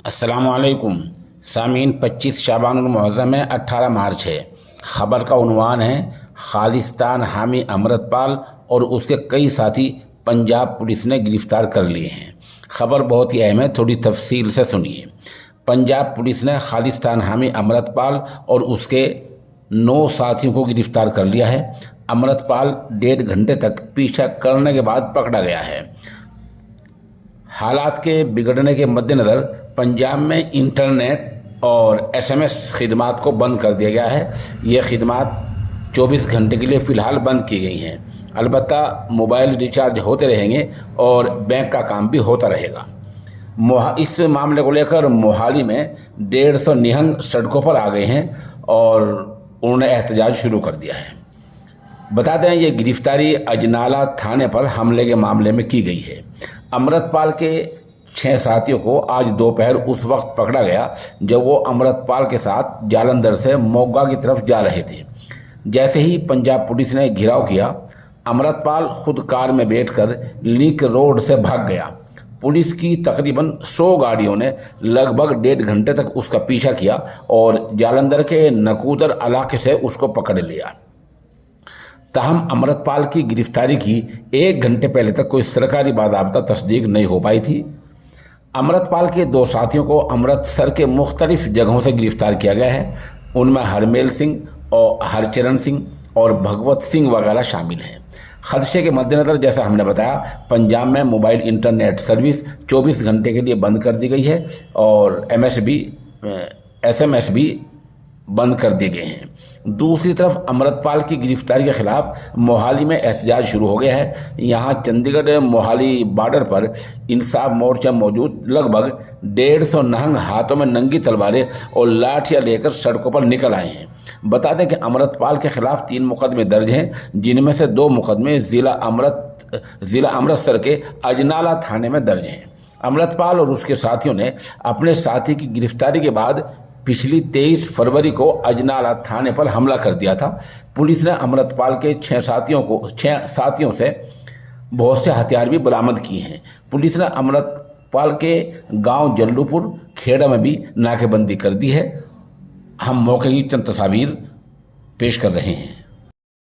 अस्सलामुअलैकुम सामीन। 25 शाबानुल मुअज़्ज़म है, 18 मार्च है। ख़बर का उन्वान है खालिस्तान हामी अमृतपाल और उसके कई साथी पंजाब पुलिस ने गिरफ़्तार कर लिए हैं। ख़बर बहुत ही अहम है, थोड़ी तफसील से सुनिए। पंजाब पुलिस ने खालिस्तान हामी अमृतपाल और उसके 9 साथियों को गिरफ़्तार कर लिया है। अमृतपाल 1.5 घंटे तक पीछा करने के बाद पकड़ा गया है। हालात के बिगड़ने के मद्देनज़र पंजाब में इंटरनेट और एसएमएस खिदमात को बंद कर दिया गया है। ये खिदमात 24 घंटे के लिए फ़िलहाल बंद की गई हैं। अलबत्ता मोबाइल रिचार्ज होते रहेंगे और बैंक का काम भी होता रहेगा। इस मामले को लेकर मोहाली में 150 निहंग सड़कों पर आ गए हैं और उन्होंने एहतजाज शुरू कर दिया है। बता दें, ये गिरफ्तारी अजनाला थाने पर हमले के मामले में की गई है। अमृतपाल के 6 साथियों को आज दोपहर उस वक्त पकड़ा गया जब वो अमृतपाल के साथ जालंधर से मोगा की तरफ जा रहे थे। जैसे ही पंजाब पुलिस ने घिराव किया, अमृतपाल खुद कार में बैठकर लिंक रोड से भाग गया। पुलिस की तकरीबन 100 गाड़ियों ने लगभग 1.5 घंटे तक उसका पीछा किया और जालंधर के नकूदर इलाके से उसको पकड़ लिया। ताहम अमृतपाल की गिरफ्तारी की 1 घंटे पहले तक कोई सरकारी बाज़ाब्ता तस्दीक नहीं हो पाई थी। अमृतपाल के 2 साथियों को अमृतसर के मुख्तलिफ जगहों से गिरफ्तार किया गया है। उनमें हरमेल सिंह और हरचरण सिंह और भगवत सिंह वगैरह शामिल हैं। खदशे के मद्देनज़र जैसा हमने बताया, पंजाब में मोबाइल इंटरनेट सर्विस 24 घंटे के लिए बंद कर दी गई है और एसएमएस भी बंद कर दिए गए हैं। दूसरी तरफ अमृतपाल की गिरफ्तारी के खिलाफ मोहाली में एहतजाज शुरू हो गया है। यहाँ चंडीगढ़ मोहाली बॉर्डर पर इंसाफ मोर्चा मौजूद लगभग 150 नहंग हाथों में नंगी तलवारें और लाठियाँ लेकर सड़कों पर निकल आए हैं। बता दें कि अमृतपाल के खिलाफ 3 मुकदमे दर्ज हैं, जिनमें से 2 मुकदमे ज़िला अमृतसर के अजनाला थाने में दर्ज हैं। अमृतपाल और उसके साथियों ने अपने साथी की गिरफ्तारी के बाद पिछली 23 फरवरी को अजनाला थाने पर हमला कर दिया था। पुलिस ने अमृतपाल के 6 साथियों से बहुत से हथियार भी बरामद किए हैं। पुलिस ने अमृतपाल के गांव जल्लूपुर खेड़ा में भी नाकेबंदी कर दी है। हम मौके की चंद तस्वीर पेश कर रहे हैं।